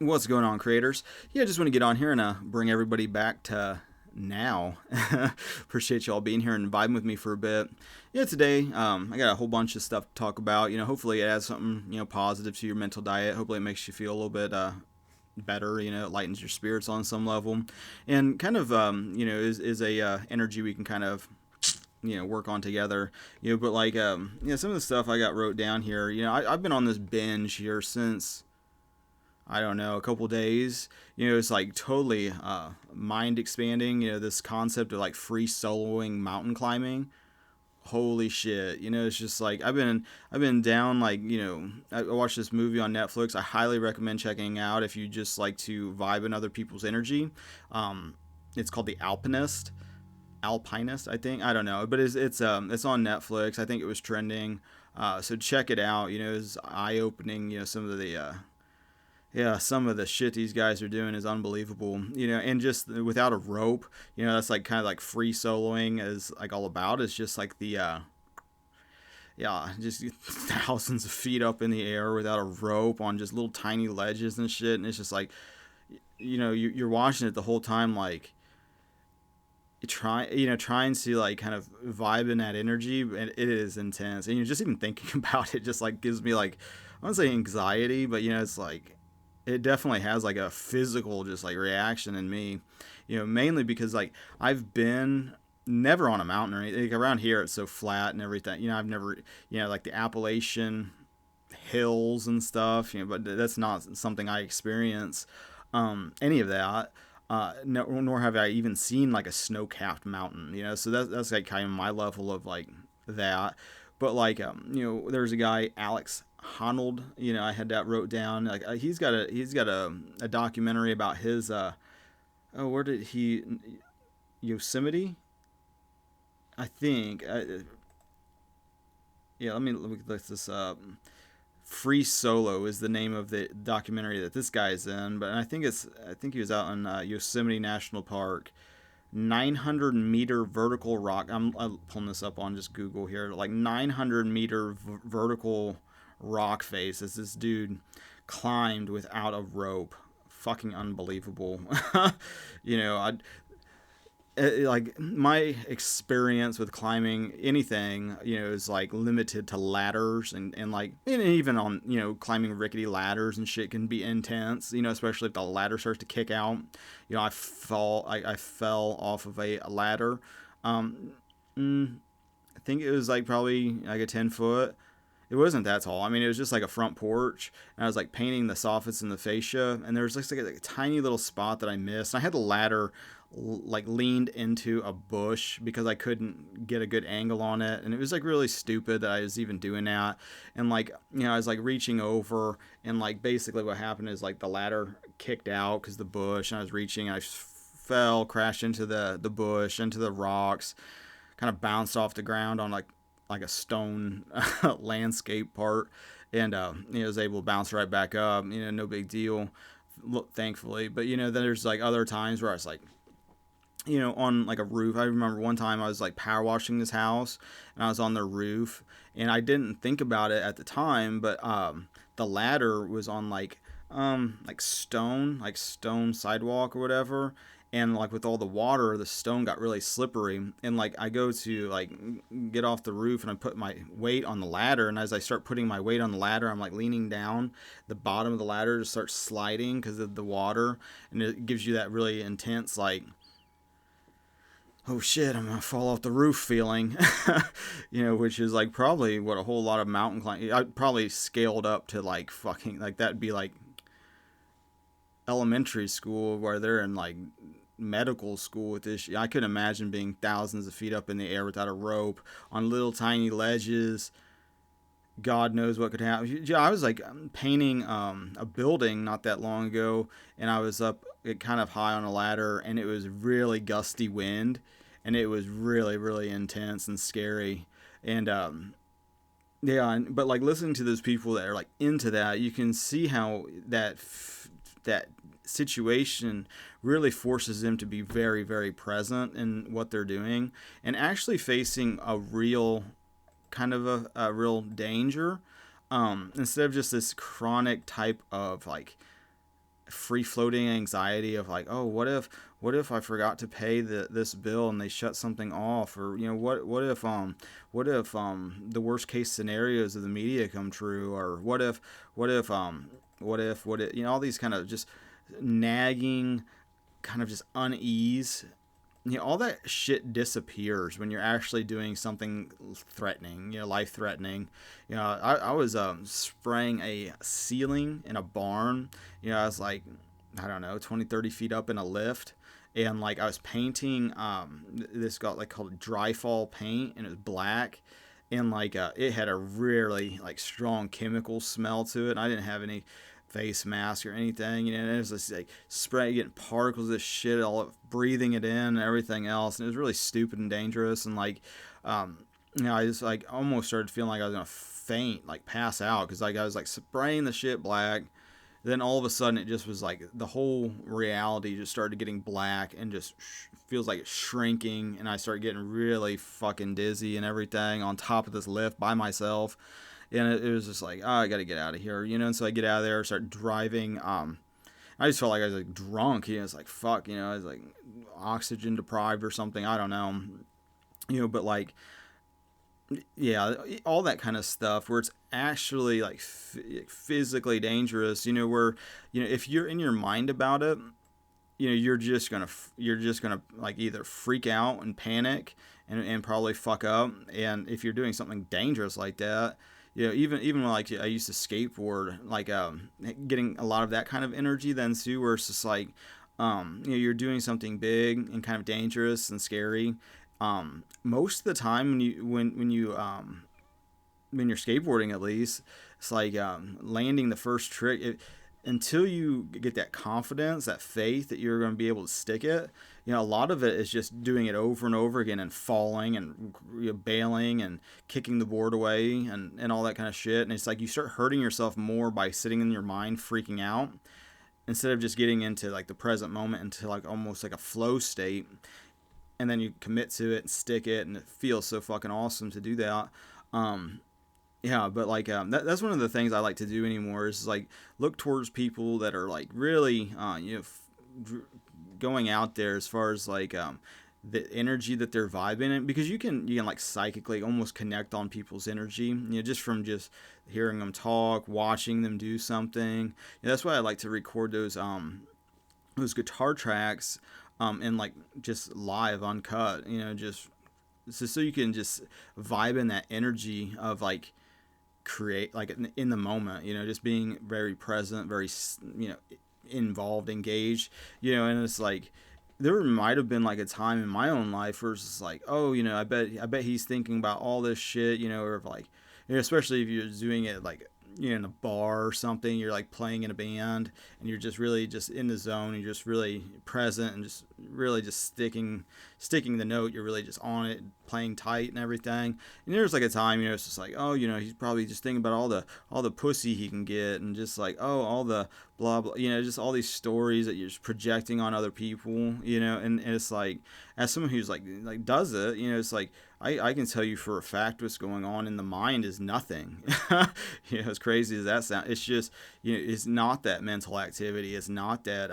What's going on, creators? Yeah, I just want to get on here and bring everybody back to now. Appreciate y'all being here and vibing with me for a bit. Yeah, today I got a whole bunch of stuff to talk about. Hopefully it adds something positive to your mental diet. Hopefully it makes you feel a little bit better. It lightens your spirits on some level, and kind of is a energy we can kind of work on together. But like some of the stuff I got wrote down here. I've been on this binge here since, I don't know, a couple days. It's like totally mind expanding. This concept of like free soloing mountain climbing. Holy shit! It's just like I've been down, like, I watched this movie on Netflix. I highly recommend checking out if you just like to vibe in other people's energy. It's called The Alpinist, I think. I don't know, but it's on Netflix. I think it was trending. So check it out. It's eye opening. Some of the shit these guys are doing is unbelievable, and just without a rope, that's like kind of like free soloing is like all about. It's just like just thousands of feet up in the air without a rope on just little tiny ledges and shit. And it's just like, you're watching it the whole time, like, trying to like kind of vibe in that energy, and it is intense. And you're just even thinking about it just like gives me like, I wouldn't say anxiety, but it's like, it definitely has like a physical just like reaction in me, mainly because like I've been never on a mountain or anything. Like, around here it's so flat and everything. I've never, like the Appalachian hills and stuff, but that's not something I experience, any of that. No, nor have I even seen like a snow-capped mountain, so that's like kind of my level of like that. But like, there's a guy, Alex Honnold, I had that wrote down. Like, he's got a documentary about his where did he, Yosemite, I think. Let me look this up. Free Solo is the name of the documentary that this guy's in, but I think he was out in Yosemite National Park. 900-meter vertical rock. I'm pulling this up on just Google here. Like 900-meter vertical rock face as this dude climbed without a rope. Fucking unbelievable. I like, my experience with climbing anything, is like limited to ladders, and like, and even on, climbing rickety ladders and shit can be intense, especially if the ladder starts to kick out. I fell off of a ladder. I think it was like probably like a 10 foot. It wasn't that tall. I mean, it was just like a front porch, and I was like painting the soffits and the fascia, and there was just like a tiny little spot that I missed. And I had the ladder like leaned into a bush because I couldn't get a good angle on it, and it was like really stupid that I was even doing that. And like, I was like reaching over, and like basically what happened is like the ladder kicked out because the bush, and I was reaching, and I fell, crashed into the bush, into the rocks, kind of bounced off the ground on like a stone landscape part, and was able to bounce right back up. No big deal, thankfully. But then there's like other times where I was like, on like a roof. I remember one time I was like power washing this house, and I was on the roof, and I didn't think about it at the time, but the ladder was on like stone sidewalk or whatever. And like with all the water, the stone got really slippery, and like I go to like get off the roof, and I put my weight on the ladder, and as I start putting my weight on the ladder, I'm like leaning down, the bottom of the ladder just starts sliding because of the water, and it gives you that really intense like, oh shit, I'm gonna fall off the roof feeling. Which is like probably what a whole lot of mountain climbing, I probably scaled up to like fucking, like, that'd be like elementary school where they're in like medical school with this shit. I couldn't imagine being thousands of feet up in the air without a rope on little tiny ledges. God knows what could happen. I was like painting a building not that long ago, and I was up kind of high on a ladder, and it was really gusty wind, and it was really, really intense and scary. And but like listening to those people that are like into that, you can see how that situation really forces them to be very, very present in what they're doing, and actually facing a real kind of a real danger, instead of just this chronic type of like free floating anxiety of like, oh, what if I forgot to pay this bill and they shut something off, or what if the worst case scenarios of the media come true, or what if all these kind of just nagging kind of just unease. All that shit disappears when you're actually doing something threatening, life threatening. I was spraying a ceiling in a barn. I was like, I don't know, 20, 30 feet up in a lift. And like I was painting, this got like called dry fall paint, and it was black. And like it had a really like strong chemical smell to it. And I didn't have any face mask or anything, and it was just like spray, getting particles of this shit, all breathing it in and everything else, and it was really stupid and dangerous. And like, I just like almost started feeling like I was gonna faint, like pass out, because like I was like spraying the shit black. Then all of a sudden, it just was like the whole reality just started getting black and just feels like it's shrinking, and I started getting really fucking dizzy and everything on top of this lift by myself. And it was just like, oh, I got to get out of here, And so I get out of there, start driving. I just felt like I was like drunk. It's like fuck, I was like oxygen deprived or something. I don't know, but like, yeah, all that kind of stuff where it's actually like physically dangerous. Where if you're in your mind about it, you're just gonna like either freak out and panic and probably fuck up. And if you're doing something dangerous like that, even when like I used to skateboard, like getting a lot of that kind of energy then too, where it's just like you're doing something big and kind of dangerous and scary. Most of the time when you're skateboarding, at least, it's like landing the first trick. Until you get that confidence, that faith that you're going to be able to stick it, a lot of it is just doing it over and over again and falling and bailing and kicking the board away and all that kind of shit. And it's like you start hurting yourself more by sitting in your mind freaking out, instead of just getting into like the present moment, into like almost like a flow state. And then you commit to it and stick it, and it feels so fucking awesome to do that. Yeah, but like that's one of the things I like to do anymore, is like look towards people that are like really going out there, as far as like the energy that they're vibing in, because you can like psychically almost connect on people's energy, just from just hearing them talk, watching them do something. That's why I like to record those guitar tracks and like just live uncut, just so you can just vibe in that energy of like create like in the moment, just being very present, very involved, engaged, and it's like there might have been like a time in my own life where it's just like, oh, I bet he's thinking about all this shit, or like, especially if you're doing it like in a bar or something, you're like playing in a band and you're just really just in the zone, you're just really present and just really just sticking the note, you're really just on it, playing tight and everything. And there's like a time, it's just like, oh, he's probably just thinking about all the pussy he can get, and just like, oh, all the blah blah, just all these stories that you're just projecting on other people, and it's like, as someone who's like does it, it's like I can tell you for a fact what's going on in the mind is nothing. As crazy as that sounds, it's just, it's not that mental activity. It's not that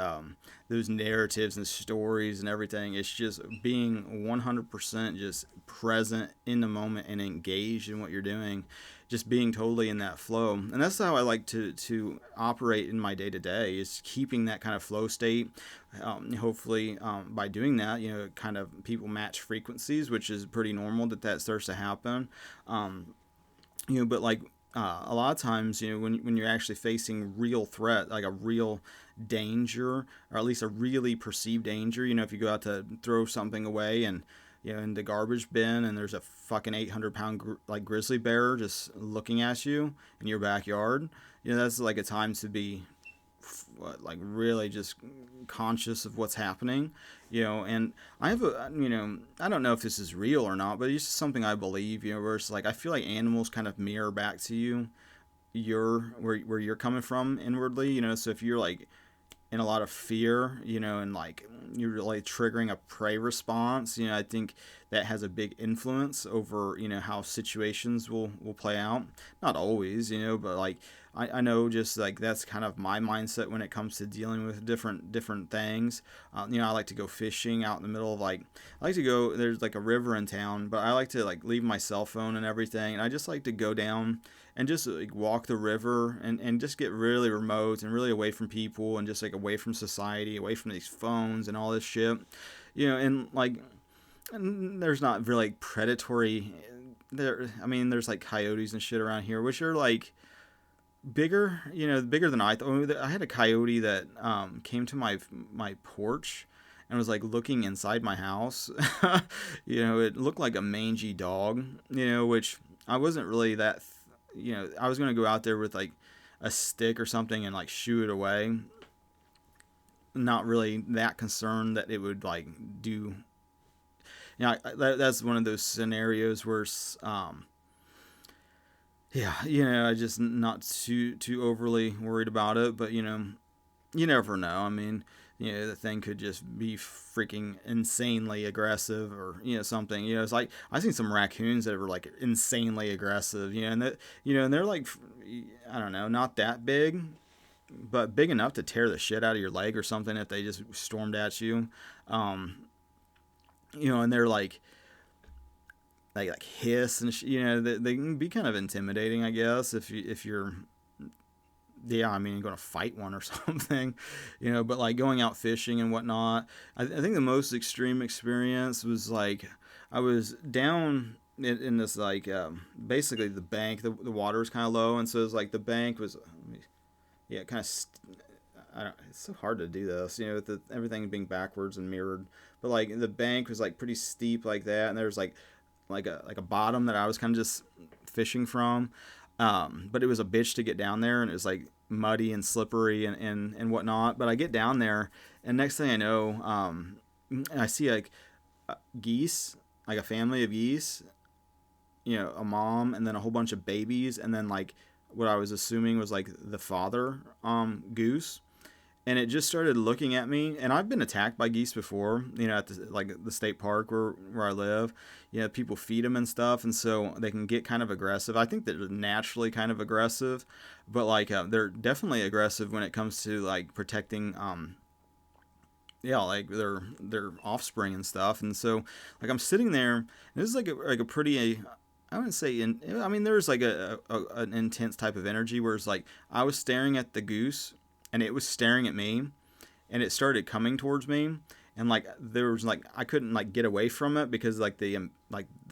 those narratives and stories and everything. It's just being 100% just present in the moment and engaged in what you're doing. Just being totally in that flow. And that's how I like to operate in my day to day, is keeping that kind of flow state. Hopefully, by doing that, kind of people match frequencies, which is pretty normal that starts to happen. But like a lot of times, when you're actually facing real threat, like a real danger, or at least a really perceived danger, if you go out to throw something away and in the garbage bin, and there's a fucking 800-pound like grizzly bear just looking at you in your backyard, that's like a time to be like really just conscious of what's happening, and I have I don't know if this is real or not, but it's just something I believe, where it's like I feel like animals kind of mirror back to you where you're coming from inwardly, so if you're like in a lot of fear, and like you're really triggering a prey response, I think that has a big influence over, how situations will play out. Not always, but like I know just like that's kind of my mindset when it comes to dealing with different things. I like to go fishing out in the middle of like, I like to go, there's like a river in town, but I like to like leave my cell phone and everything, and I just like to go down and just like walk the river and just get really remote and really away from people and just like away from society, away from these phones and all this shit. And like, and there's not really like predatory there. I mean, there's like coyotes and shit around here, which are like bigger, bigger than I thought. I had a coyote that came to my porch and was like looking inside my house. It looked like a mangy dog, which I wasn't really that, I was going to go out there with like a stick or something and like shoo it away. Not really that concerned that it would like do. That's one of those scenarios where, yeah, I just not too overly worried about it. But you never know. I mean, the thing could just be freaking insanely aggressive, or something. It's like I've seen some raccoons that were like insanely aggressive. And that and they're like, I don't know, not that big, but big enough to tear the shit out of your leg or something if they just stormed at you. And they're like hiss and they can be kind of intimidating, I guess, if you're, yeah, I mean, going to fight one or something, but like going out fishing and whatnot. I think the most extreme experience was like I was down in this like basically the bank, the water was kind of low, and so it was like the bank was, yeah, kind of. It's so hard to do this, with everything being backwards and mirrored. But like the bank was like pretty steep like that, and there was like a bottom that I was kind of just fishing from. But it was a bitch to get down there, and it was like muddy and slippery and whatnot. But I get down there, and next thing I know, I see like geese, like a family of geese, a mom, and then a whole bunch of babies, and then like what I was assuming was like the father goose. And it just started looking at me, and I've been attacked by geese before, at the state park where I live. People feed them and stuff, and so they can get kind of aggressive. I think they're naturally kind of aggressive, but like they're definitely aggressive when it comes to like protecting, like their offspring and stuff. And so like I'm sitting there, and this is like a pretty. I wouldn't say I mean, there's like an intense type of energy where it's like I was staring at the goose, and it was staring at me, and it started coming towards me, and like there was like I couldn't like get away from it because like the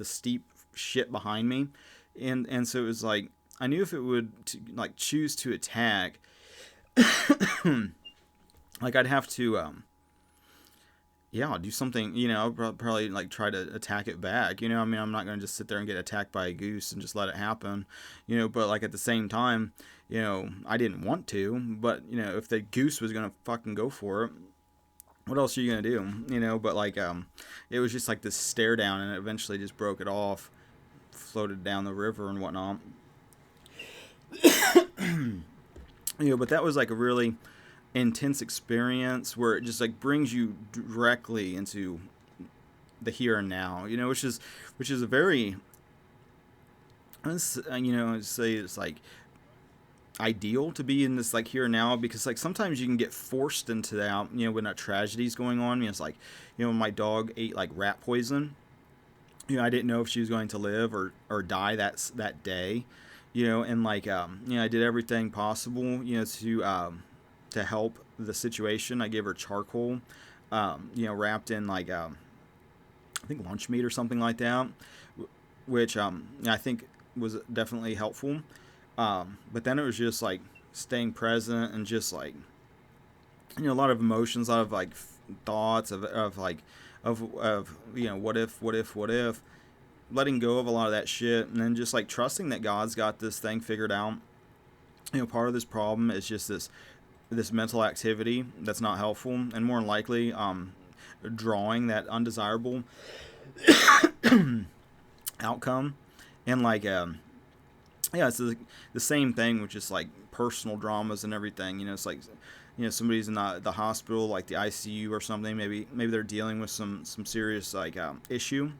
steep shit behind me, and so it was like I knew if it would like choose to attack, like I'd have to do something, I'll probably like try to attack it back, I mean, I'm not going to just sit there and get attacked by a goose and just let it happen, but like at the same time, I didn't want to, but, if the goose was going to fucking go for it, what else are you going to do, but like, it was just like this stare down, and it eventually just broke it off, floated down the river and whatnot. But that was like a really intense experience where it just like brings you directly into the here and now, which is a very, I'd say it's like ideal to be in this like here and now, because like sometimes you can get forced into that, when a tragedy's going on. It's like, my dog ate like rat poison. I didn't know if she was going to live or die that day, and like I did everything possible, to help the situation. I gave her charcoal, wrapped in like I think lunch meat or something like that, which I think was definitely helpful. But then it was just like staying present and just like a lot of emotions, a lot of like thoughts of what if, letting go of a lot of that shit, and then just like trusting that God's got this thing figured out. Part of this problem is just this mental activity that's not helpful, and more than likely drawing that undesirable outcome. And like it's the same thing with just like personal dramas and everything. It's like somebody's in the hospital, like the ICU or something. Maybe they're dealing with some serious like issue,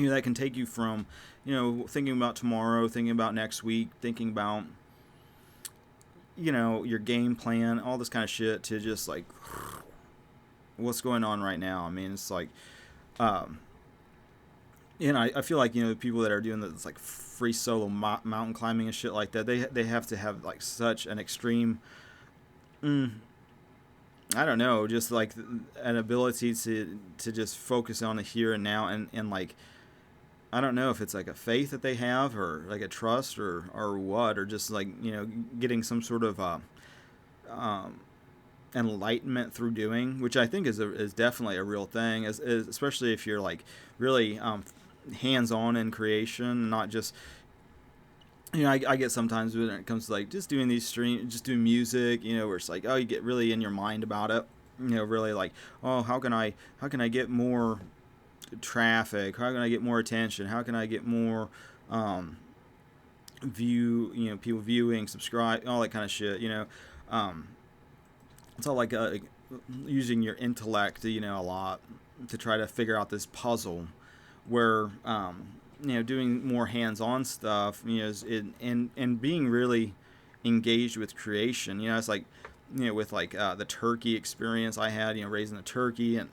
that can take you from, thinking about tomorrow, thinking about next week, thinking about, your game plan, all this kind of shit, to just like what's going on right now. I mean, it's like, um, I feel like, the people that are doing this like free solo mountain climbing and shit like that, they have to have like such an extreme, mm, I don't know, just like an ability to just focus on the here and now, and like, I don't know if it's like a faith that they have, or like a trust, or what, or just like, getting some sort of um, enlightenment through doing, which I think is definitely a real thing, especially if you're like really hands on in creation, not just, I get sometimes when it comes to like just doing these streams, just doing music, where it's like, oh, you get really in your mind about it, really like, oh, how can I get more traffic? How can I get more attention? How can I get more um, people viewing, subscribe, all that kind of shit. Um, it's all like using your intellect, a lot to try to figure out this puzzle, where doing more hands-on stuff, and being really engaged with creation. It's like, with like the turkey experience I had, raising the turkey and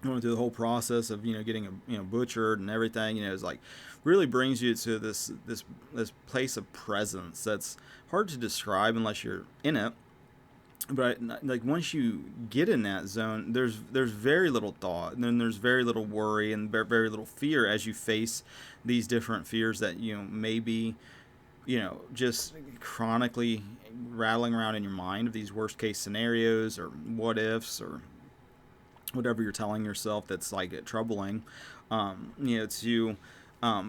going through the whole process of getting butchered and everything. It's like really brings you to this place of presence that's hard to describe unless you're in it. But like once you get in that zone, there's very little thought, and then there's very little worry and very little fear as you face these different fears that maybe just chronically rattling around in your mind, of these worst case scenarios or what ifs or whatever you're telling yourself that's like troubling. To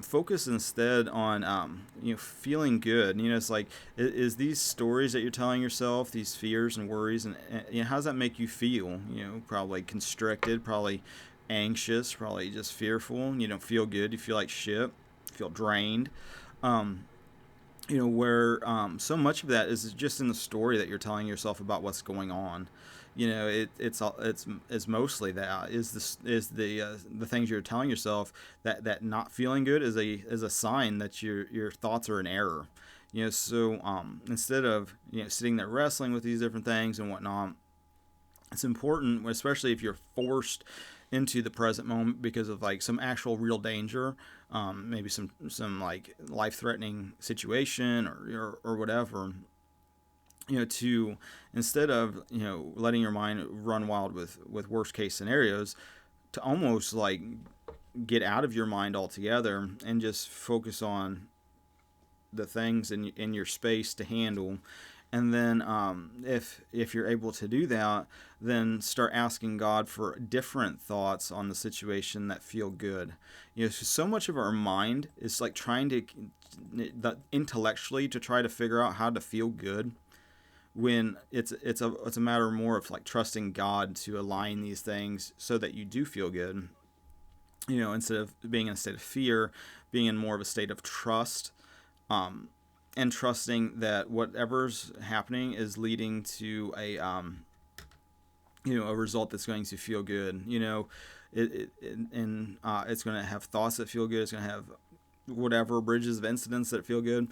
focus instead on feeling good. It's like, is these stories that you're telling yourself, these fears and worries, and how does that make you feel? Probably constricted, probably anxious, probably just fearful. You don't feel good. You feel like shit. You feel drained. Where so much of that is just in the story that you're telling yourself about what's going on. It's mostly that the things you're telling yourself, that not feeling good is a sign that your thoughts are in error. So instead of sitting there wrestling with these different things and whatnot, it's important, especially if you're forced into the present moment because of like some actual real danger, maybe some like life-threatening situation, or whatever. To, instead of letting your mind run wild with worst case scenarios, to almost like get out of your mind altogether and just focus on the things in your space to handle. And then if you're able to do that, then start asking God for different thoughts on the situation that feel good. So much of our mind is like trying to intellectually to try to figure out how to feel good, when it's a matter more of like trusting God to align these things so that you do feel good. Instead of being in a state of fear, being in more of a state of trust, and trusting that whatever's happening is leading to a result that's going to feel good. It's going to have thoughts that feel good. It's going to have whatever bridges of incidents that feel good.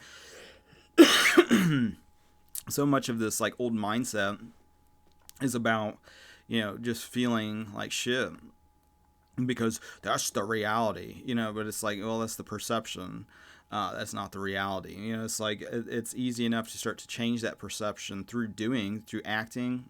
So much of this like old mindset is about just feeling like shit because that's the reality, but it's like, well, that's the perception. That's not the reality. It's like it's easy enough to start to change that perception through acting.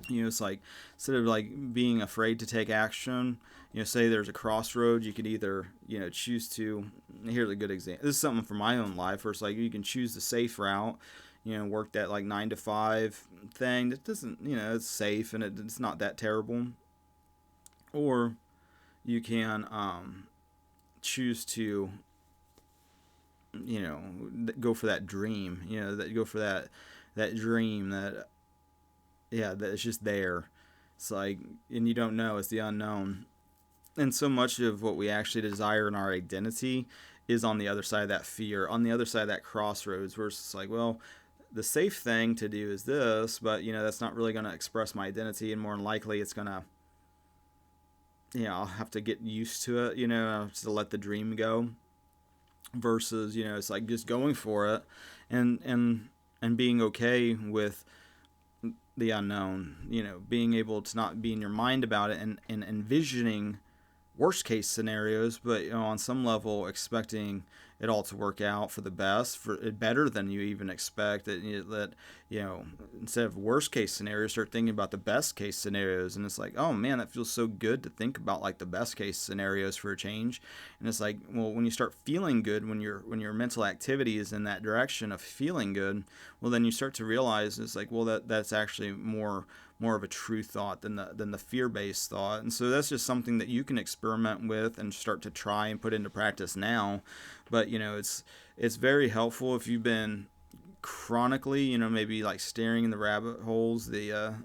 It's like, instead of like being afraid to take action, say there's a crossroad, you could either choose to, here's a good example, this is something from my own life, where it's like you can choose the safe route, work that like 9 to 5 thing that doesn't, it's safe and it's not that terrible. Or you can choose to, go for that dream, go for that dream that, that it's just there. It's like, and you don't know, it's the unknown. And so much of what we actually desire in our identity is on the other side of that fear, on the other side of that crossroads, where it's like, well, the safe thing to do is this, but that's not really going to express my identity, and more than likely it's going to I'll have to get used to it, I'll just let the dream go, versus, it's like just going for it, and being okay with the unknown, being able to not be in your mind about it, and envisioning worst case scenarios, but on some level expecting it all to work out for the best, for better than you even expect. That instead of worst case scenarios, start thinking about the best case scenarios, and it's like, oh man, that feels so good to think about like the best case scenarios for a change. And it's like, well, when you start feeling good, when your mental activity is in that direction of feeling good, well, then you start to realize it's like, well, that's actually more of a true thought than the fear-based thought. And so that's just something that you can experiment with and start to try and put into practice now. But it's very helpful if you've been chronically, maybe like staring in the rabbit holes, the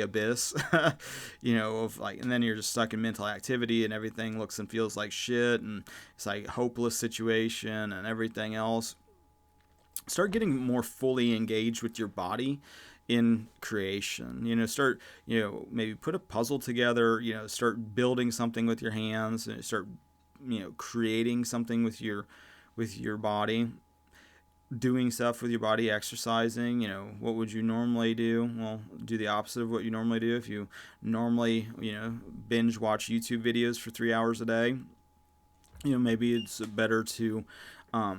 abyss, of like, and then you're just stuck in mental activity and everything looks and feels like shit, and it's like hopeless situation and everything else. Start getting more fully engaged with your body in creation. Start, maybe put a puzzle together, start building something with your hands, and start, creating something with your body, doing stuff with your body, exercising. What would you normally do? Well, do the opposite of what you normally do. If you normally, binge watch YouTube videos for 3 hours a day, maybe it's better to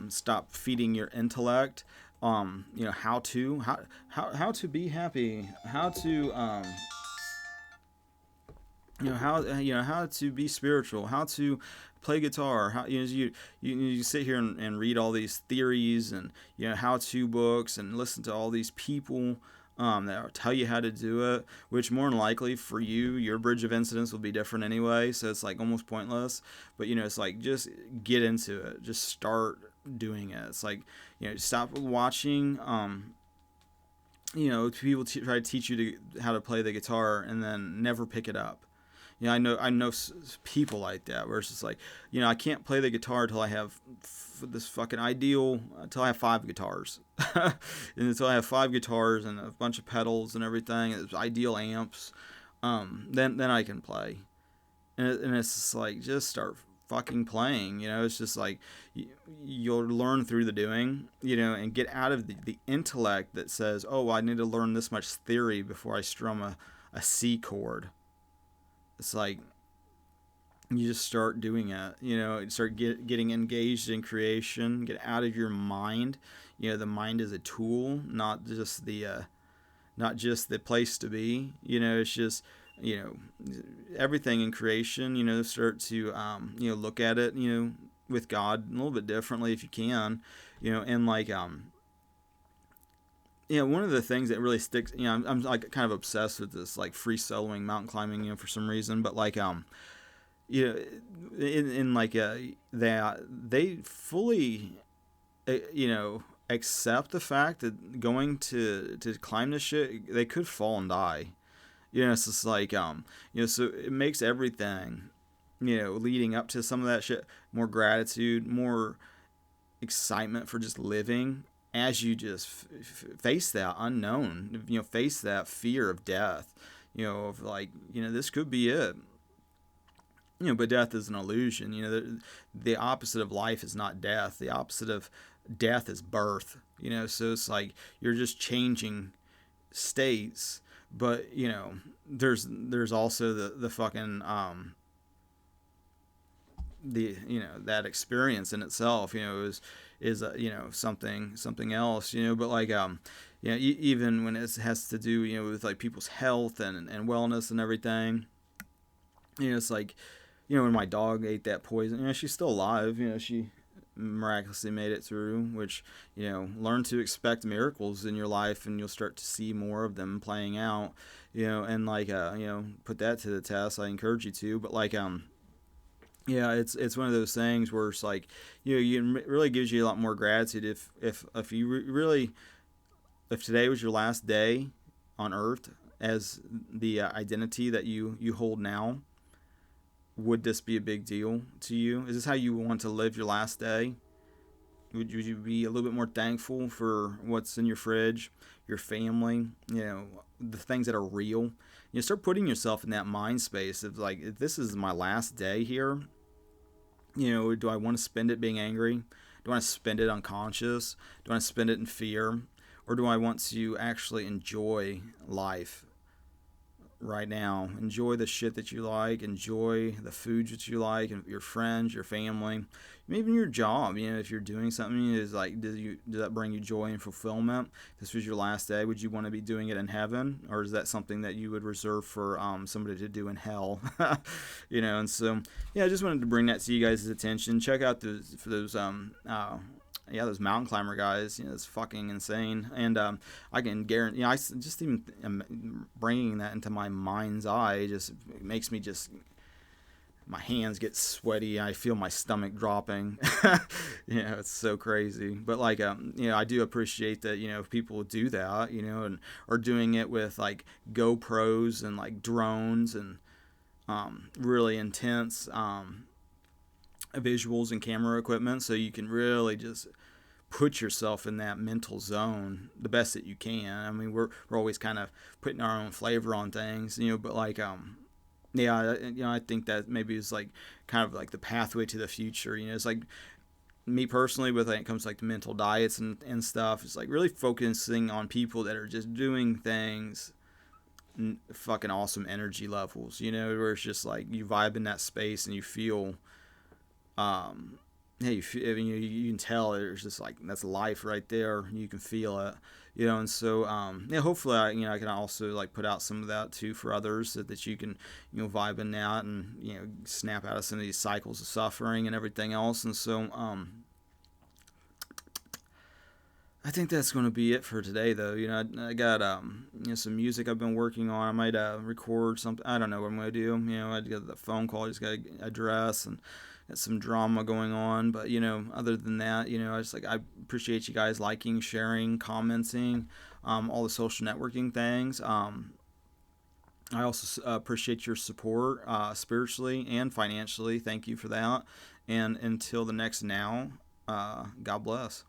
stop feeding your intellect. How to be happy, how to how to be spiritual, how to play guitar, how you sit here and read all these theories and how to books, and listen to all these people that tell you how to do it, which more than likely for you, your bridge of incidents will be different anyway, so it's like almost pointless. But it's like, just get into it, just start doing it. It's like, stop watching people try to teach you how to play the guitar and then never pick it up. I know people like that, where it's just like, I can't play the guitar until I have this fucking ideal, until I have 5 guitars. And until I have 5 guitars and a bunch of pedals and everything, it's ideal amps, then I can play. And it's just like, just start fucking playing. It's just like, you'll learn through the doing, and get out of the intellect that says, oh, I need to learn this much theory before I strum a C chord. It's like, you just start doing it, start getting engaged in creation, get out of your mind. The mind is a tool, not just the place to be. It's just, everything in creation, start to look at it, with God a little bit differently if you can. And like, one of the things that really sticks, I'm like kind of obsessed with this, like, free soloing, mountain climbing, for some reason. But like, in like, that they fully, accept the fact that going to climb this shit, they could fall and die. It's just like, so it makes everything, leading up to some of that shit, more gratitude, more excitement for just living, as you just face that unknown, face that fear of death, of like, this could be it. But death is an illusion. The opposite of life is not death. The opposite of death is birth. So it's like, you're just changing states. But there's also the fucking that experience in itself, is something else. But like, even when it has to do, with like people's health and wellness and everything, it's like, when my dog ate that poison, she's still alive. She miraculously made it through, which, learn to expect miracles in your life, and you'll start to see more of them playing out, and like, put that to the test. I encourage you to. But like, it's one of those things where it's like, it really gives you a lot more gratitude if you really, if today was your last day on earth as the identity that you hold now. Would this be a big deal to you? Is this how you want to live your last day? Would you be a little bit more thankful for what's in your fridge, your family, the things that are real? Start putting yourself in that mind space of like, if this is my last day here, do I want to spend it being angry? Do I want to spend it unconscious? Do I want to spend it in fear? Or do I want to actually enjoy life right now? Enjoy the shit that you like. Enjoy the foods that you like, and your friends, your family, even your job. If you're doing something, is like, does that bring you joy and fulfillment? If this was your last day, would you want to be doing it in heaven, or is that something that you would reserve for somebody to do in hell? And so yeah, I just wanted to bring that to you guys' attention. Check out those yeah, those mountain climber guys, it's fucking insane. And I can guarantee, I just even bringing that into my mind's eye just makes me just, my hands get sweaty. I feel my stomach dropping. It's so crazy. But like, I do appreciate that, if people do that, and are doing it with like GoPros and like drones and really intense visuals and camera equipment, so you can really just put yourself in that mental zone the best that you can. I mean, we're always kind of putting our own flavor on things, but like yeah, I think that maybe is like kind of like the pathway to the future. It's like me personally, with when it comes to like the mental diets and stuff, it's like really focusing on people that are just doing things fucking awesome energy levels, where it's just like you vibe in that space and you feel hey, I mean, you can tell there's just like, that's life right there. You can feel it, and so yeah, hopefully I can also like put out some of that too for others, so that you can vibe in that and snap out of some of these cycles of suffering and everything else. And so I think that's going to be it for today, though. I got some music I've been working on. I might record something. I don't know what I'm going to do. I got the phone call I just got to address, and got some drama going on. But other than that, I appreciate you guys liking, sharing, commenting, all the social networking things. I also appreciate your support spiritually and financially. Thank you for that. And until the next now, God bless.